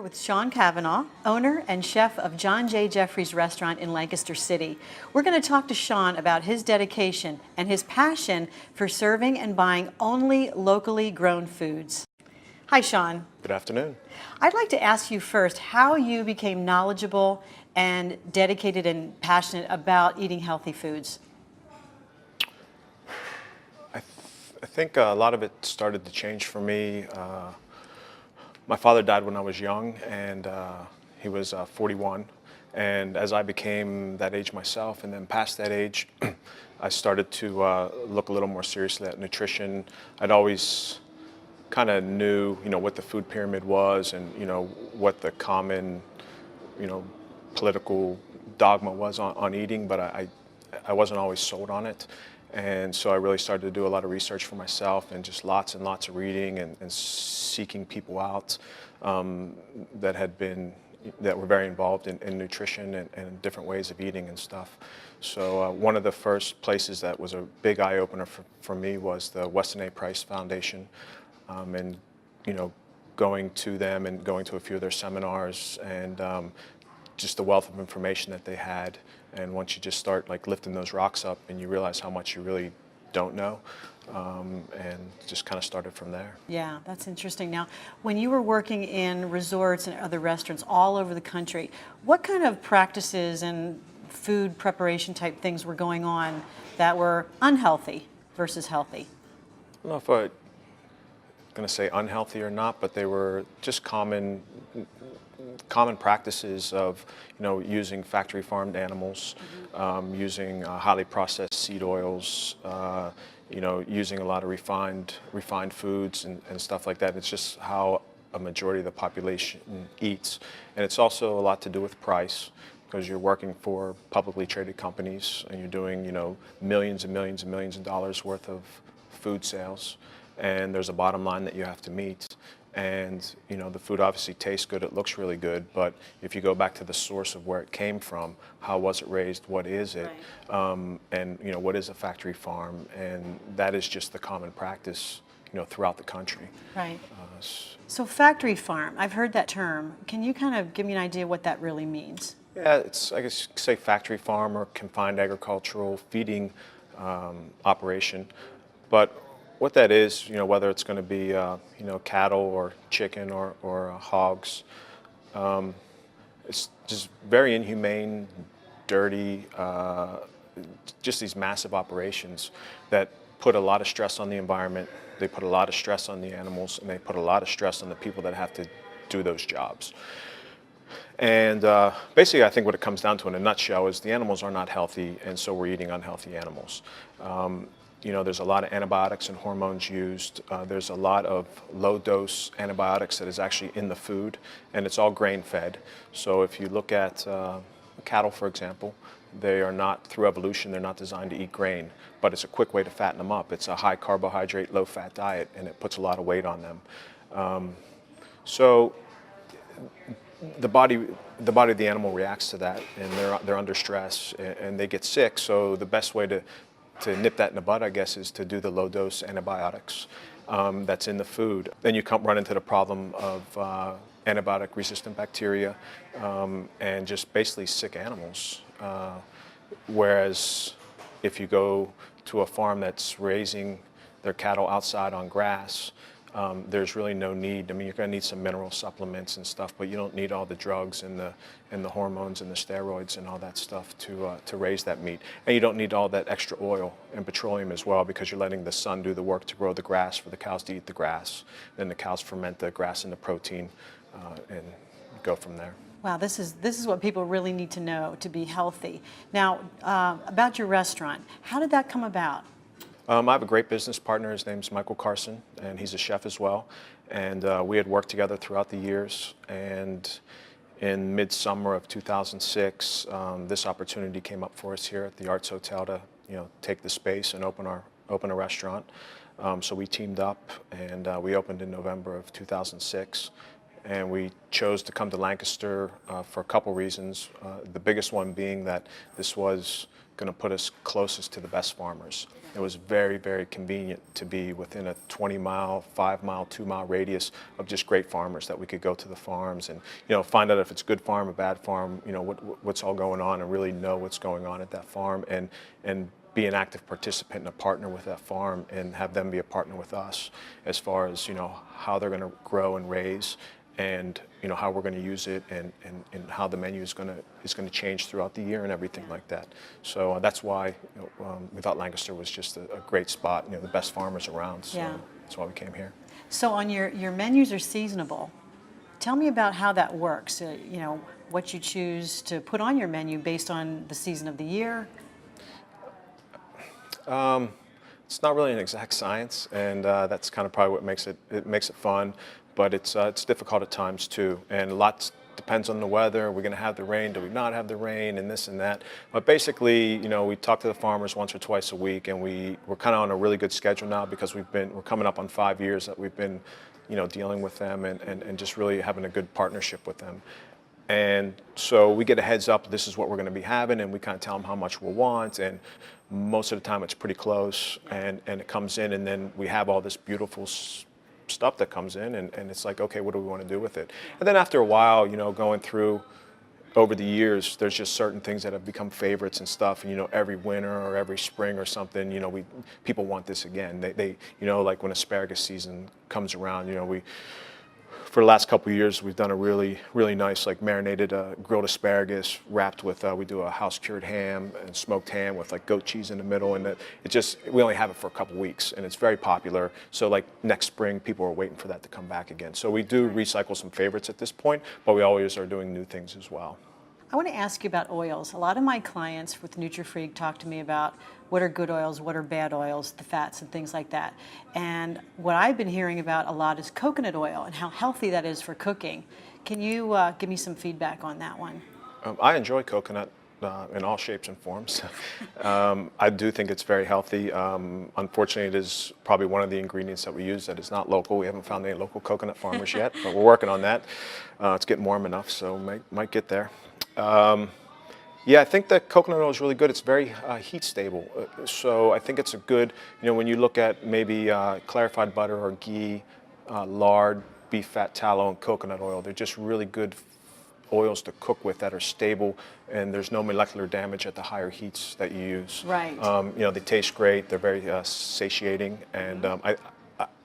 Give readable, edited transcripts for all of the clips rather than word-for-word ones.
With Sean Cavanaugh, owner and chef of John J. Jeffries restaurant in Lancaster City. We're going to talk to Sean about his dedication and his passion for serving and buying only locally grown foods. Hi, Sean. Good afternoon. I'd like to ask you first how you became knowledgeable and dedicated and passionate about eating healthy foods. I think a lot of it started to change for me. My father died when I was young, and he was 41. And as I became that age myself, and then past that age, I started to look a little more seriously at nutrition. I'd always kind of knew, what the food pyramid was, and what the common, political dogma was on eating, but I wasn't always sold on it. And so I really started to do a lot of research for myself, and just lots and lots of reading and seeking people out that were very involved in nutrition and different ways of eating and stuff. So one of the first places that was a big eye-opener for me was the Weston A. Price Foundation, and going to them and going to a few of their seminars, and just the wealth of information that they had. And once you just start lifting those rocks up, and you realize how much you really don't know, and just kind of started from there. Yeah, that's interesting. Now, when you were working in resorts and other restaurants all over the country, what kind of practices and food preparation type things were going on that were unhealthy versus healthy? I don't know if I'm going to say unhealthy or not, but they were just common practices of using factory farmed animals, using highly processed seed oils, using a lot of refined foods and stuff like that. It's just how a majority of the population eats, and it's also a lot to do with price, because you're working for publicly traded companies and you're doing millions and millions and millions of dollars worth of food sales, and there's a bottom line that you have to meet. And the food obviously tastes good, it looks really good, but if you go back to the source of where it came from, how was it raised, what is it, right. And what is a factory farm, and that is just the common practice throughout the country. Right. So factory farm, I've heard that term. Can you kind of give me an idea what that really means? Yeah, it's, I guess you could say factory farm or confined agricultural feeding operation, but what that is, whether it's going to be, cattle or chicken or hogs, it's just very inhumane, dirty, just these massive operations that put a lot of stress on the environment. They put a lot of stress on the animals, and they put a lot of stress on the people that have to do those jobs. And basically, I think what it comes down to in a nutshell is the animals are not healthy, and so we're eating unhealthy animals. There's a lot of antibiotics and hormones used. There's a lot of low-dose antibiotics that is actually in the food, and it's all grain-fed. So if you look at cattle, for example, they are not, through evolution, they're not designed to eat grain, but it's a quick way to fatten them up. It's a high carbohydrate, low fat diet, and it puts a lot of weight on them. So the body of the animal reacts to that, and they're under stress, and they get sick. So the best way to nip that in the bud, I guess, is to do the low-dose antibiotics that's in the food. Then you run into the problem of antibiotic-resistant bacteria and just basically sick animals. Whereas if you go to a farm that's raising their cattle outside on grass, there's really no need. I mean, you're going to need some mineral supplements and stuff, but you don't need all the drugs and the hormones and the steroids and all that stuff to raise that meat. And you don't need all that extra oil and petroleum as well, because you're letting the sun do the work to grow the grass for the cows to eat the grass. Then the cows ferment the grass into protein and go from there. Wow, this is what people really need to know to be healthy. Now, about your restaurant, how did that come about? I have a great business partner. His name's Michael Carson, and he's a chef as well. And we had worked together throughout the years. And in midsummer of 2006, this opportunity came up for us here at the Arts Hotel to, take the space and open a restaurant. So we teamed up, and we opened in November of 2006. and we chose to come to Lancaster for a couple reasons. The biggest one being that this was going to put us closest to the best farmers. It was very, very convenient to be within a 20-mile, 5-mile, 2-mile radius of just great farmers that we could go to the farms and, find out if it's a good farm, a bad farm, what's all going on, and really know what's going on at that farm, and be an active participant and a partner with that farm, and have them be a partner with us as far as, how they're going to grow and raise, and how we're going to use it, and how the menu is going to change throughout the year and everything like that. So that's why we thought Lancaster was just a great spot. The best farmers around. So Yeah. that's why we came here. So on your menus are seasonable. Tell me about how that works. What you choose to put on your menu based on the season of the year. It's not really an exact science, and that's kind of probably what makes it fun. But it's difficult at times too, and a lot depends on the weather. We're going to have the rain? Do we not have the rain? And this and that. But basically, we talk to the farmers once or twice a week, and we're kind of on a really good schedule now because we're coming up on 5 years that we've been, dealing with them and just really having a good partnership with them. And so we get a heads up, this is what we're going to be having, and we kind of tell them how much we'll want, and most of the time it's pretty close, and it comes in, and then we have all this beautiful stuff that comes in, and it's like, okay, what do we want to do with it? And then after a while, going through over the years, there's just certain things that have become favorites and stuff, and every winter or every spring or something, people want this again. They like when asparagus season comes around, for the last couple of years, we've done a really, really nice, like marinated grilled asparagus wrapped with, we do a house cured ham and smoked ham with like goat cheese in the middle. And we only have it for a couple of weeks, and it's very popular. So like next spring, people are waiting for that to come back again. So we do recycle some favorites at this point, but we always are doing new things as well. I want to ask you about oils. A lot of my clients with NutriFreak talk to me about what are good oils, what are bad oils, the fats and things like that. And what I've been hearing about a lot is coconut oil and how healthy that is for cooking. Can you give me some feedback on that one? I enjoy coconut in all shapes and forms. I do think it's very healthy. Unfortunately, it is probably one of the ingredients that we use that is not local. We haven't found any local coconut farmers yet, but we're working on that. It's getting warm enough, so might get there. Yeah, I think that coconut oil is really good. It's very heat stable. So I think it's a good, when you look at maybe clarified butter or ghee, lard, beef fat, tallow, and coconut oil, they're just really good oils to cook with that are stable, and there's no molecular damage at the higher heats that you use. Right. They taste great. They're very satiating, and I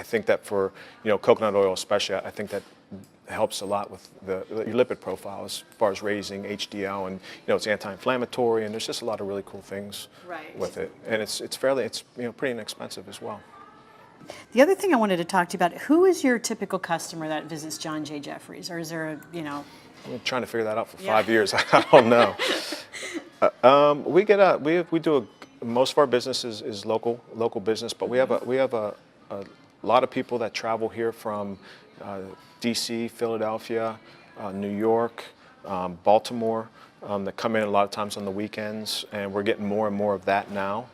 think that for coconut oil especially, I think that helps a lot with your lipid profile as far as raising HDL, and it's anti-inflammatory, and there's just a lot of really cool things with it, and it's pretty inexpensive as well. The other thing I wanted to talk to you about, who is your typical customer that visits John J. Jeffries, or is there a I'm trying to figure that out for 5 years. I don't know. Most of our business is local business, but we have a lot of people that travel here from DC, Philadelphia, New York, Baltimore, that come in a lot of times on the weekends, and we're getting more and more of that now.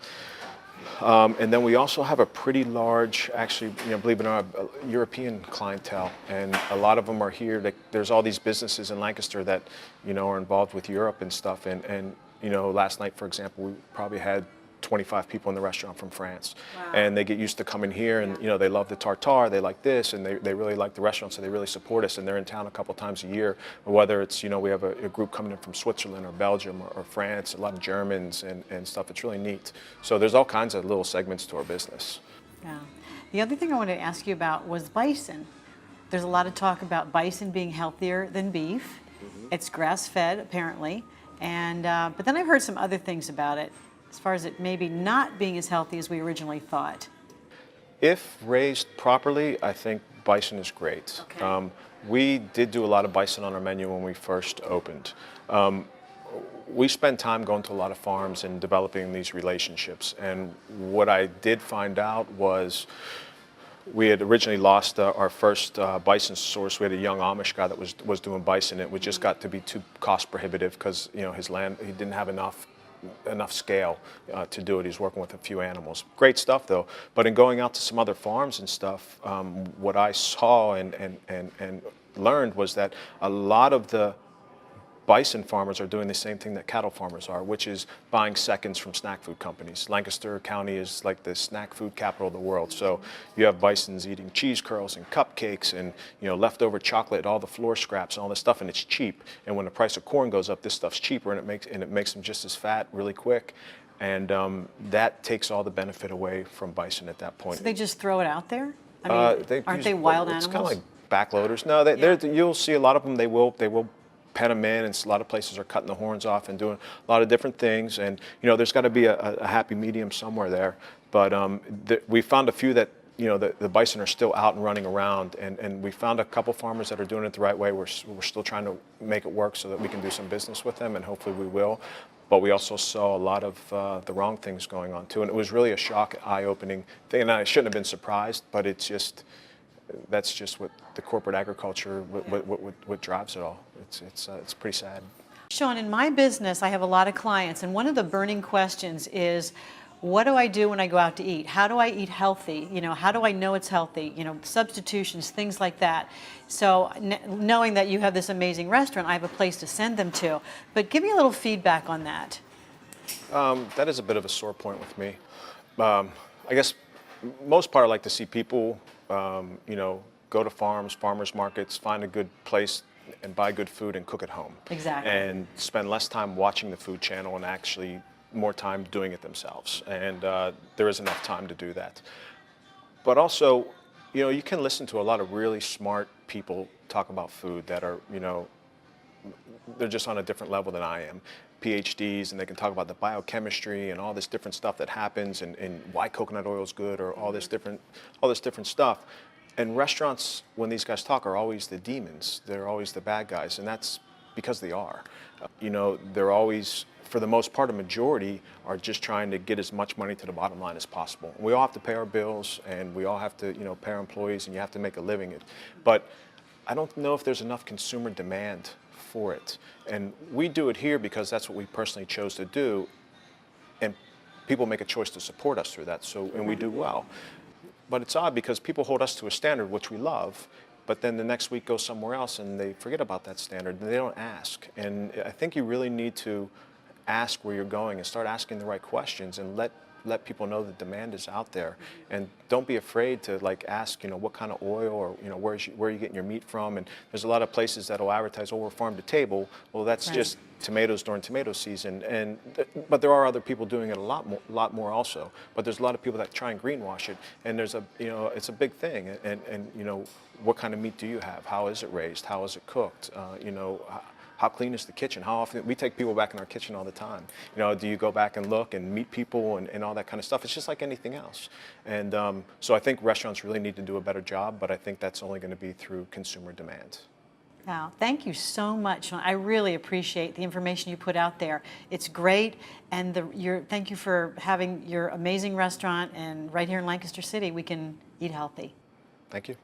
And then we also have a pretty large, actually, believe it or not, European clientele, and a lot of them are here. There's all these businesses in Lancaster that, are involved with Europe and stuff. And last night, for example, we probably had 25 people in the restaurant from France. Wow. And they get used to coming here, and they love the tartare, they like this, and they really like the restaurant, so they really support us, and they're in town a couple times a year. Whether it's, we have a group coming in from Switzerland or Belgium or France, a lot of Germans and stuff. It's really neat. So there's all kinds of little segments to our business. Yeah. The other thing I wanted to ask you about was bison. There's a lot of talk about bison being healthier than beef. Mm-hmm. It's grass-fed, apparently, and but then I've heard some other things about it, as far as it maybe not being as healthy as we originally thought. If raised properly, I think bison is great. Okay. We did do a lot of bison on our menu when we first opened. We spend time going to a lot of farms and developing these relationships. And what I did find out was we had originally lost our first bison source. We had a young Amish guy that was doing bison. It just got to be too cost prohibitive because his land, he didn't have enough scale to do it. He's working with a few animals. Great stuff though. But in going out to some other farms and stuff, what I saw and learned was that a lot of the bison farmers are doing the same thing that cattle farmers are, which is buying seconds from snack food companies. Lancaster County is like the snack food capital of the world. So you have bisons eating cheese curls and cupcakes and leftover chocolate, all the floor scraps and all this stuff, and it's cheap. And when the price of corn goes up, this stuff's cheaper, and it makes them just as fat really quick. And that takes all the benefit away from bison at that point. So they just throw it out there? I mean, aren't they wild animals? It's kind of like backloaders. No, you'll see a lot of them. They will pen them in, and a lot of places are cutting the horns off and doing a lot of different things. And there's got to be a happy medium somewhere there. But we found a few that the bison are still out and running around, and we found a couple farmers that are doing it the right way. We're still trying to make it work so that we can do some business with them, and hopefully we will. But we also saw a lot of the wrong things going on too, and it was really a shock, eye-opening thing. And I shouldn't have been surprised, but that's just what the corporate agriculture, what drives it all. It's pretty sad. Sean, in my business, I have a lot of clients, and one of the burning questions is, what do I do when I go out to eat? How do I eat healthy? How do I know it's healthy? Substitutions, things like that. So knowing that you have this amazing restaurant, I have a place to send them to. But give me a little feedback on that. That is a bit of a sore point with me. I guess most part I like to see people, go to farmers markets, find a good place and buy good food and cook at home. Exactly. And spend less time watching the food channel and actually more time doing it themselves. And there is enough time to do that. But also, you can listen to a lot of really smart people talk about food that are, they're just on a different level than I am. PhDs, and they can talk about the biochemistry and all this different stuff that happens, and why coconut oil is good, or all this different stuff. And restaurants, when these guys talk, are always the demons. They're always the bad guys, and that's because they are. They're always, for the most part, a majority are just trying to get as much money to the bottom line as possible. We all have to pay our bills, and we all have to, pay our employees, and you have to make a living. But I don't know if there's enough consumer demand for it. And we do it here because that's what we personally chose to do, and people make a choice to support us through that, and we do well. But it's odd because people hold us to a standard which we love, but then the next week go somewhere else and they forget about that standard and they don't ask. And I think you really need to ask where you're going and start asking the right questions, and let people know the demand is out there. And don't be afraid to ask, what kind of oil, or where are you getting your meat from. And there's a lot of places that will advertise, we're farm to table. Well, that's right. Just tomatoes during tomato season. But there are other people doing it a lot more also. But there's a lot of people that try and greenwash it, and there's it's a big thing. And what kind of meat do you have? How is it raised? How is it cooked? How clean is the kitchen? How often? We take people back in our kitchen all the time. Do you go back and look and meet people and all that kind of stuff? It's just like anything else. And so I think restaurants really need to do a better job, but I think that's only going to be through consumer demand. Wow, thank you so much, Sean. I really appreciate the information you put out there. It's great, and thank you for having your amazing restaurant, and right here in Lancaster City, we can eat healthy. Thank you.